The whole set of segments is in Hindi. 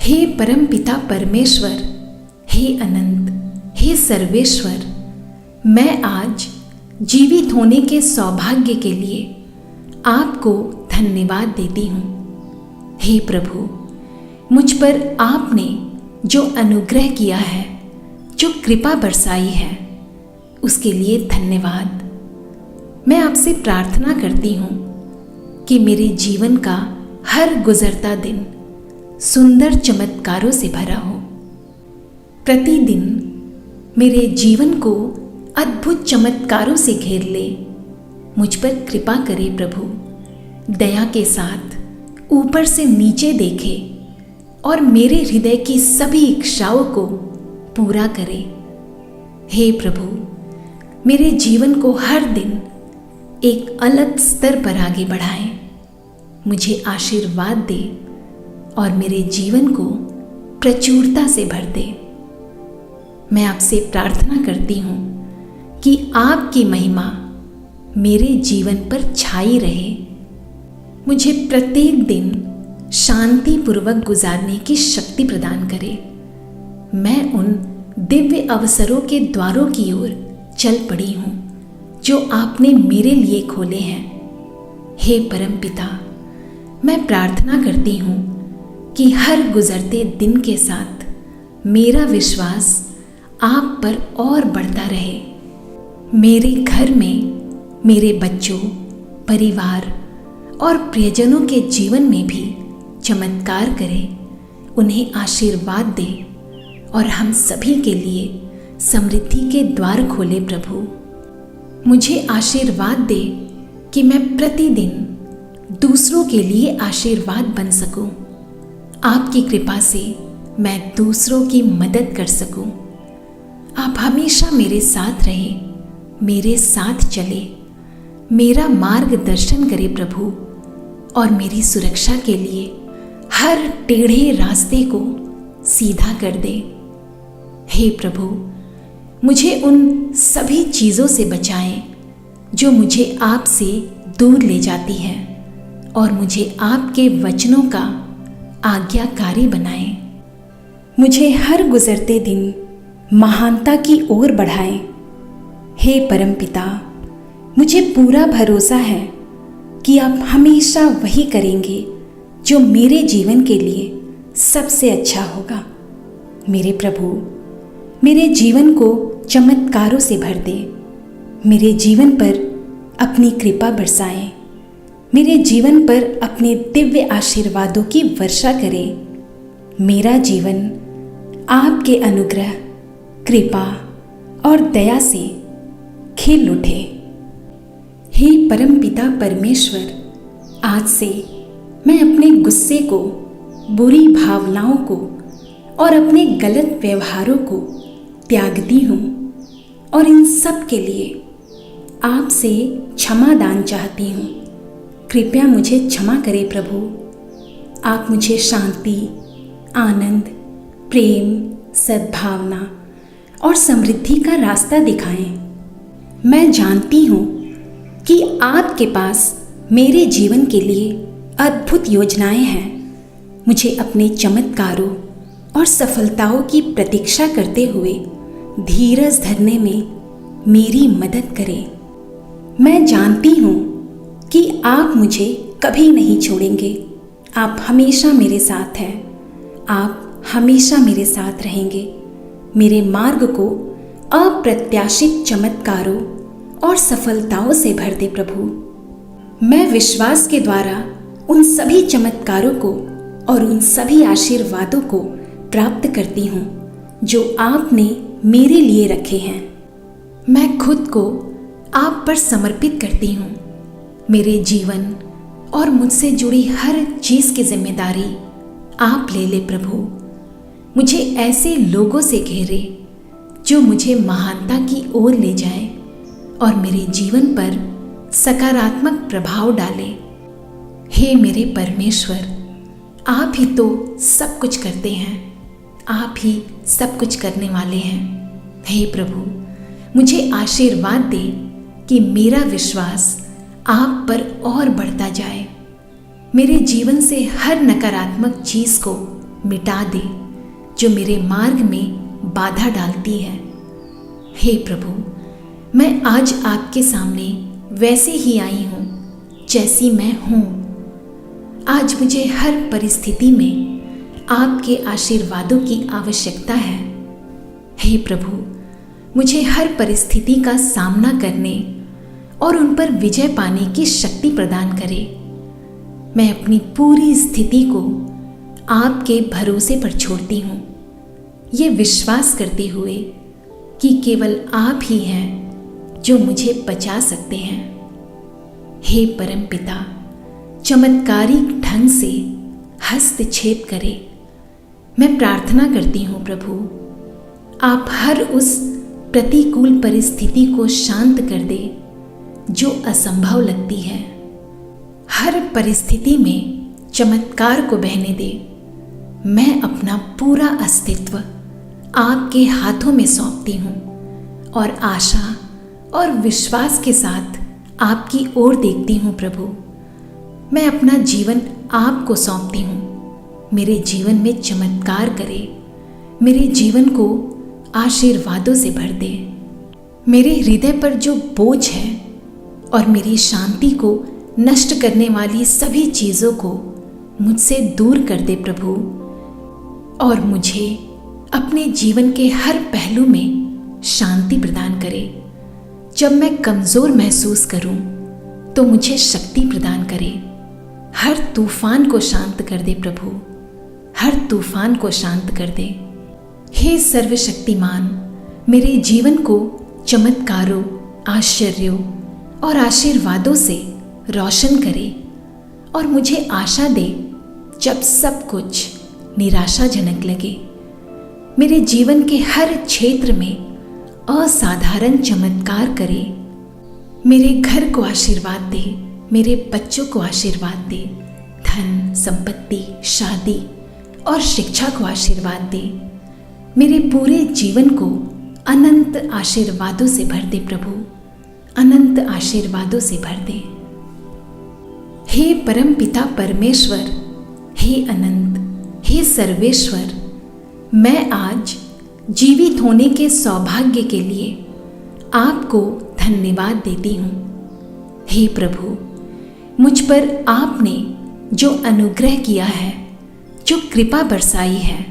हे परमपिता परमेश्वर, हे अनंत, हे सर्वेश्वर, मैं आज जीवित होने के सौभाग्य के लिए आपको धन्यवाद देती हूँ। हे प्रभु, मुझ पर आपने जो अनुग्रह किया है, जो कृपा बरसाई है, उसके लिए धन्यवाद। मैं आपसे प्रार्थना करती हूँ कि मेरे जीवन का हर गुजरता दिन सुंदर चमत्कारों से भरा हो। प्रतिदिन मेरे जीवन को अद्भुत चमत्कारों से घेर ले। मुझ पर कृपा करे प्रभु, दया के साथ ऊपर से नीचे देखे और मेरे हृदय की सभी इच्छाओं को पूरा करे। हे प्रभु, मेरे जीवन को हर दिन एक अलग स्तर पर आगे बढ़ाए। मुझे आशीर्वाद दे और मेरे जीवन को प्रचुरता से भर दे। मैं आपसे प्रार्थना करती हूँ कि आपकी महिमा मेरे जीवन पर छाई रहे। मुझे प्रत्येक दिन शांतिपूर्वक गुजारने की शक्ति प्रदान करे। मैं उन दिव्य अवसरों के द्वारों की ओर चल पड़ी हूँ जो आपने मेरे लिए खोले हैं। हे परमपिता, मैं प्रार्थना करती हूँ कि हर गुजरते दिन के साथ मेरा विश्वास आप पर और बढ़ता रहे। मेरे घर में मेरे बच्चों, परिवार और प्रियजनों के जीवन में भी चमत्कार करे, उन्हें आशीर्वाद दे और हम सभी के लिए समृद्धि के द्वार खोले। प्रभु, मुझे आशीर्वाद दे कि मैं प्रतिदिन दूसरों के लिए आशीर्वाद बन सकूं। आपकी कृपा से मैं दूसरों की मदद कर सकूं। आप हमेशा मेरे साथ रहे, मेरे साथ चले, मेरा मार्गदर्शन करे प्रभु, और मेरी सुरक्षा के लिए हर टेढ़े रास्ते को सीधा कर दे। हे प्रभु, मुझे उन सभी चीज़ों से बचाएं जो मुझे आपसे दूर ले जाती है, और मुझे आपके वचनों का आज्ञाकारी बनाएं। मुझे हर गुजरते दिन महानता की ओर बढ़ाएं। हे परमपिता, मुझे पूरा भरोसा है कि आप हमेशा वही करेंगे जो मेरे जीवन के लिए सबसे अच्छा होगा। मेरे प्रभु, मेरे जीवन को चमत्कारों से भर दे। मेरे जीवन पर अपनी कृपा बरसाएं। मेरे जीवन पर अपने दिव्य आशीर्वादों की वर्षा करें। मेरा जीवन आपके अनुग्रह, कृपा और दया से खिल उठे। हे परमपिता परमेश्वर, आज से मैं अपने गुस्से को, बुरी भावनाओं को और अपने गलत व्यवहारों को त्यागती हूँ और इन सब के लिए आपसे क्षमा दान चाहती हूँ। कृपया मुझे क्षमा करें प्रभु। आप मुझे शांति, आनंद, प्रेम, सद्भावना और समृद्धि का रास्ता दिखाएं। मैं जानती हूँ कि आपके पास मेरे जीवन के लिए अद्भुत योजनाएं हैं। मुझे अपने चमत्कारों और सफलताओं की प्रतीक्षा करते हुए धीरज धरने में मेरी मदद करें। मैं जानती हूँ कि आप मुझे कभी नहीं छोड़ेंगे। आप हमेशा मेरे साथ हैं। आप हमेशा मेरे साथ रहेंगे। मेरे मार्ग को अप्रत्याशित चमत्कारों और सफलताओं से भर दे प्रभु। मैं विश्वास के द्वारा उन सभी चमत्कारों को और उन सभी आशीर्वादों को प्राप्त करती हूँ जो आपने मेरे लिए रखे हैं। मैं खुद को आप पर समर्पित करती हूँ। मेरे जीवन और मुझसे जुड़ी हर चीज़ की जिम्मेदारी आप ले ले प्रभु। मुझे ऐसे लोगों से घेरे जो मुझे महानता की ओर ले जाए और मेरे जीवन पर सकारात्मक प्रभाव डाले। हे मेरे परमेश्वर, आप ही तो सब कुछ करते हैं। आप ही सब कुछ करने वाले हैं। हे प्रभु, मुझे आशीर्वाद दे कि मेरा विश्वास आप पर और बढ़ता जाए। मेरे जीवन से हर नकारात्मक चीज़ को मिटा दे जो मेरे मार्ग में बाधा डालती है। हे प्रभु, मैं आज आपके सामने वैसे ही आई हूँ जैसी मैं हूँ। आज मुझे हर परिस्थिति में आपके आशीर्वादों की आवश्यकता है। हे प्रभु, मुझे हर परिस्थिति का सामना करने और उन पर विजय पाने की शक्ति प्रदान करें। मैं अपनी पूरी स्थिति को आपके भरोसे पर छोड़ती हूँ, ये विश्वास करते हुए कि केवल आप ही हैं जो मुझे बचा सकते हैं। हे परमपिता, चमत्कारिक ढंग से हस्तक्षेप करें। मैं प्रार्थना करती हूँ प्रभु, आप हर उस प्रतिकूल परिस्थिति को शांत कर दे जो असंभव लगती है। हर परिस्थिति में चमत्कार को बहने दे। मैं अपना पूरा अस्तित्व आपके हाथों में सौंपती हूँ और आशा और विश्वास के साथ आपकी ओर देखती हूँ प्रभु। मैं अपना जीवन आपको सौंपती हूँ। मेरे जीवन में चमत्कार करे, मेरे जीवन को आशीर्वादों से भर दे। मेरे हृदय पर जो बोझ है और मेरी शांति को नष्ट करने वाली सभी चीज़ों को मुझसे दूर कर दे प्रभु, और मुझे अपने जीवन के हर पहलू में शांति प्रदान करे। जब मैं कमज़ोर महसूस करूं तो मुझे शक्ति प्रदान करे। हर तूफान को शांत कर दे प्रभु, हर तूफान को शांत कर दे। हे सर्वशक्तिमान, मेरे जीवन को चमत्कारों, आश्चर्यों और आशीर्वादों से रोशन करे और मुझे आशा दे जब सब कुछ निराशाजनक लगे। मेरे जीवन के हर क्षेत्र में असाधारण चमत्कार करे। मेरे घर को आशीर्वाद दे, मेरे बच्चों को आशीर्वाद दे, धन, संपत्ति, शादी और शिक्षा को आशीर्वाद दे। मेरे पूरे जीवन को अनंत आशीर्वादों से भर दे प्रभु, अनंत आशीर्वादों से भर दे। हे परमपिता परमेश्वर, हे अनंत, हे सर्वेश्वर, मैं आज जीवित होने के सौभाग्य के लिए आपको धन्यवाद देती हूँ। हे प्रभु, मुझ पर आपने जो अनुग्रह किया है, जो कृपा बरसाई है,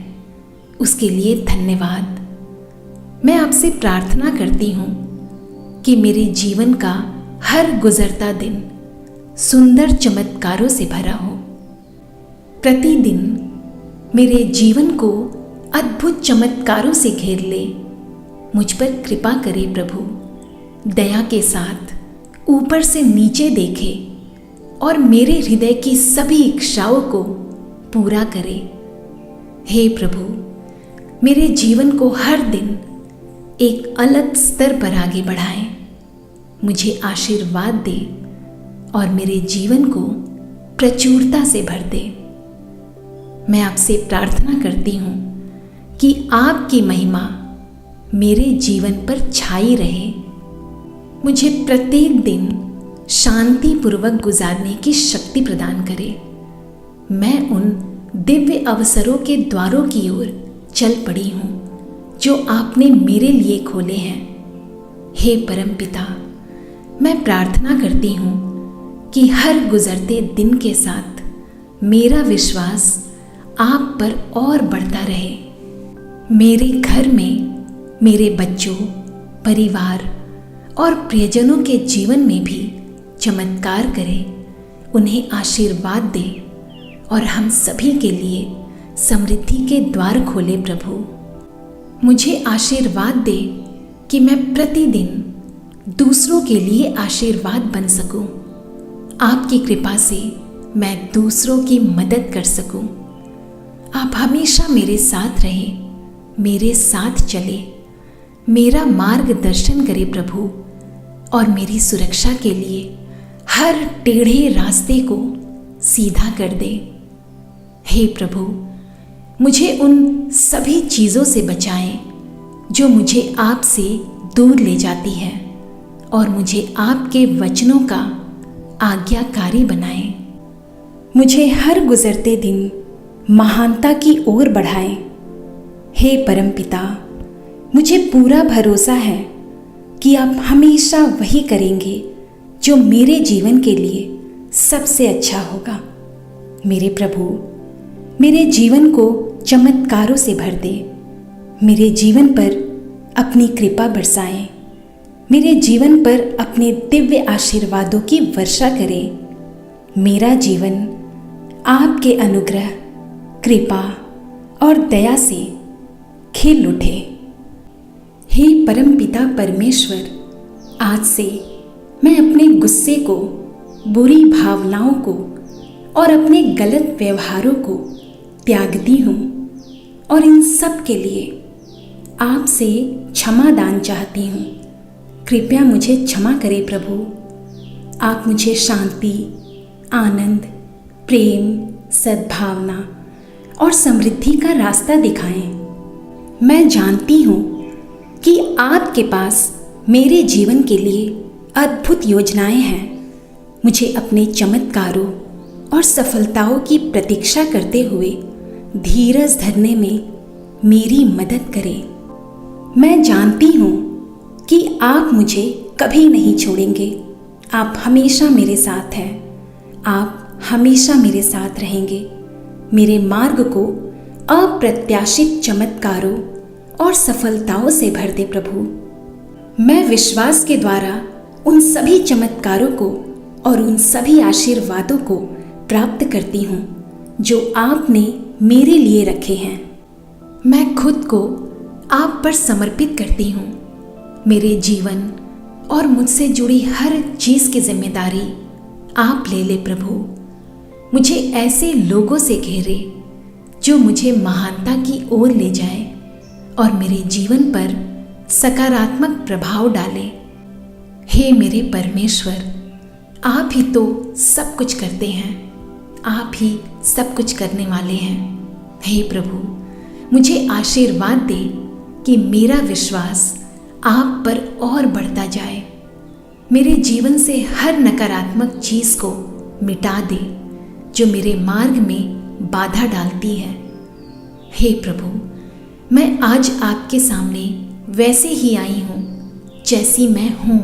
उसके लिए धन्यवाद। मैं आपसे प्रार्थना करती हूँ कि मेरे जीवन का हर गुजरता दिन सुंदर चमत्कारों से भरा हो। प्रतिदिन मेरे जीवन को अद्भुत चमत्कारों से घेर ले। मुझ पर कृपा करे प्रभु, दया के साथ ऊपर से नीचे देखे और मेरे हृदय की सभी इच्छाओं को पूरा करे। हे प्रभु, मेरे जीवन को हर दिन एक अलग स्तर पर आगे बढ़ाए। मुझे आशीर्वाद दे और मेरे जीवन को प्रचुरता से भर दे। मैं आपसे प्रार्थना करती हूँ कि आपकी महिमा मेरे जीवन पर छाई रहे। मुझे प्रत्येक दिन शांतिपूर्वक गुजारने की शक्ति प्रदान करे। मैं उन दिव्य अवसरों के द्वारों की ओर चल पड़ी हूँ जो आपने मेरे लिए खोले हैं। हे परमपिता, मैं प्रार्थना करती हूँ कि हर गुजरते दिन के साथ मेरा विश्वास आप पर और बढ़ता रहे। मेरे घर में मेरे बच्चों, परिवार और प्रियजनों के जीवन में भी चमत्कार करे, उन्हें आशीर्वाद दे और हम सभी के लिए समृद्धि के द्वार खोले प्रभु। मुझे आशीर्वाद दे कि मैं प्रतिदिन दूसरों के लिए आशीर्वाद बन सकूं। आपकी कृपा से मैं दूसरों की मदद कर सकूं। आप हमेशा मेरे साथ रहें, मेरे साथ चले, मेरा मार्गदर्शन करे प्रभु, और मेरी सुरक्षा के लिए हर टेढ़े रास्ते को सीधा कर दे। हे प्रभु, मुझे उन सभी चीज़ों से बचाएं जो मुझे आपसे दूर ले जाती है, और मुझे आपके वचनों का आज्ञाकारी बनाएं। मुझे हर गुजरते दिन महानता की ओर बढ़ाएं। हे परमपिता, मुझे पूरा भरोसा है कि आप हमेशा वही करेंगे जो मेरे जीवन के लिए सबसे अच्छा होगा। मेरे प्रभु, मेरे जीवन को चमत्कारों से भर दे। मेरे जीवन पर अपनी कृपा बरसाएं। मेरे जीवन पर अपने दिव्य आशीर्वादों की वर्षा करें। मेरा जीवन आपके अनुग्रह, कृपा और दया से खिल उठे। हे परमपिता परमेश्वर, आज से मैं अपने गुस्से को, बुरी भावनाओं को और अपने गलत व्यवहारों को त्यागती हूँ और इन सब के लिए आपसे क्षमा दान चाहती हूँ। कृपया मुझे क्षमा करें प्रभु। आप मुझे शांति, आनंद, प्रेम, सद्भावना और समृद्धि का रास्ता दिखाएं। मैं जानती हूँ कि आपके पास मेरे जीवन के लिए अद्भुत योजनाएं हैं। मुझे अपने चमत्कारों और सफलताओं की प्रतीक्षा करते हुए धीरज धरने में मेरी मदद करें। मैं जानती हूँ कि आप मुझे कभी नहीं छोड़ेंगे। आप हमेशा मेरे साथ हैं। आप हमेशा मेरे साथ रहेंगे। मेरे मार्ग को अप्रत्याशित चमत्कारों और सफलताओं से भर दे प्रभु। मैं विश्वास के द्वारा उन सभी चमत्कारों को और उन सभी आशीर्वादों को प्राप्त करती हूँ जो आपने मेरे लिए रखे हैं। मैं खुद को आप पर समर्पित करती हूँ। मेरे जीवन और मुझसे जुड़ी हर चीज़ की जिम्मेदारी आप ले ले प्रभु। मुझे ऐसे लोगों से घेरे जो मुझे महानता की ओर ले जाए और मेरे जीवन पर सकारात्मक प्रभाव डाले। हे मेरे परमेश्वर, आप ही तो सब कुछ करते हैं। आप ही सब कुछ करने वाले हैं। हे प्रभु, मुझे आशीर्वाद दे कि मेरा विश्वास आप पर और बढ़ता जाए। मेरे जीवन से हर नकारात्मक चीज़ को मिटा दे जो मेरे मार्ग में बाधा डालती है। हे प्रभु, मैं आज आपके सामने वैसे ही आई हूँ जैसी मैं हूँ।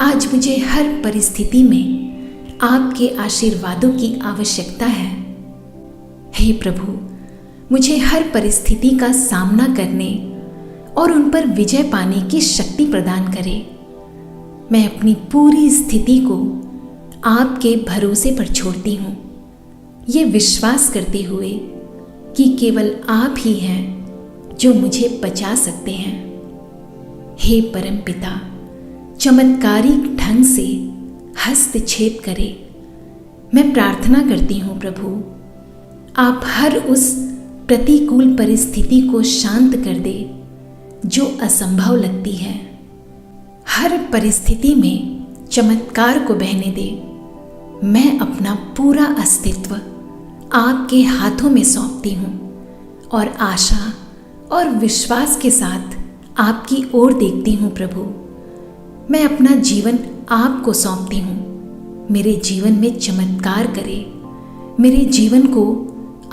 आज मुझे हर परिस्थिति में आपके आशीर्वादों की आवश्यकता है। हे प्रभु, मुझे हर परिस्थिति का सामना करने और उन पर विजय पाने की शक्ति प्रदान करें। मैं अपनी पूरी स्थिति को आपके भरोसे पर छोड़ती हूँ, ये विश्वास करते हुए कि केवल आप ही हैं जो मुझे बचा सकते हैं। हे परमपिता, चमत्कारिक ढंग से हस्तक्षेप करें। मैं प्रार्थना करती हूँ प्रभु, आप हर उस प्रतिकूल परिस्थिति को शांत कर दे जो असंभव लगती है। हर परिस्थिति में चमत्कार को बहने दे। मैं अपना पूरा अस्तित्व आपके हाथों में सौंपती हूँ और आशा और विश्वास के साथ आपकी ओर देखती हूँ प्रभु। मैं अपना जीवन आपको सौंपती हूँ। मेरे जीवन में चमत्कार करे। मेरे जीवन को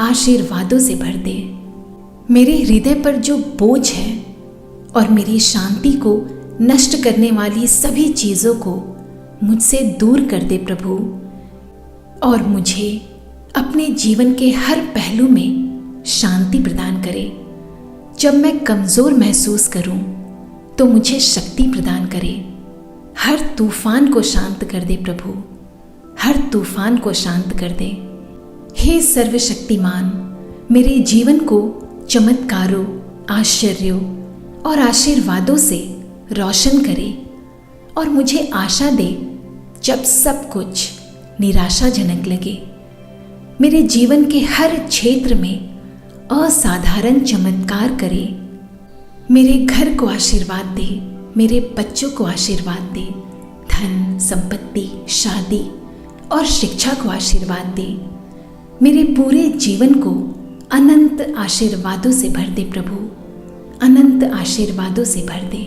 आशीर्वादों से भर दे। मेरे हृदय पर जो बोझ है और मेरी शांति को नष्ट करने वाली सभी चीज़ों को मुझसे दूर कर दे प्रभु, और मुझे अपने जीवन के हर पहलू में शांति प्रदान करे। जब मैं कमज़ोर महसूस करूं तो मुझे शक्ति प्रदान करे। हर तूफान को शांत कर दे प्रभु, हर तूफान को शांत कर दे। हे सर्वशक्तिमान, मेरे जीवन को चमत्कारों, आश्चर्यों और आशीर्वादों से रोशन करे और मुझे आशा दे जब सब कुछ निराशाजनक लगे। मेरे जीवन के हर क्षेत्र में असाधारण चमत्कार करे। मेरे घर को आशीर्वाद दे, मेरे बच्चों को आशीर्वाद दे, धन, संपत्ति, शादी और शिक्षा को आशीर्वाद दे। मेरे पूरे जीवन को अनंत आशीर्वादों से भर दे प्रभु, अनंत आशीर्वादों से भर दे।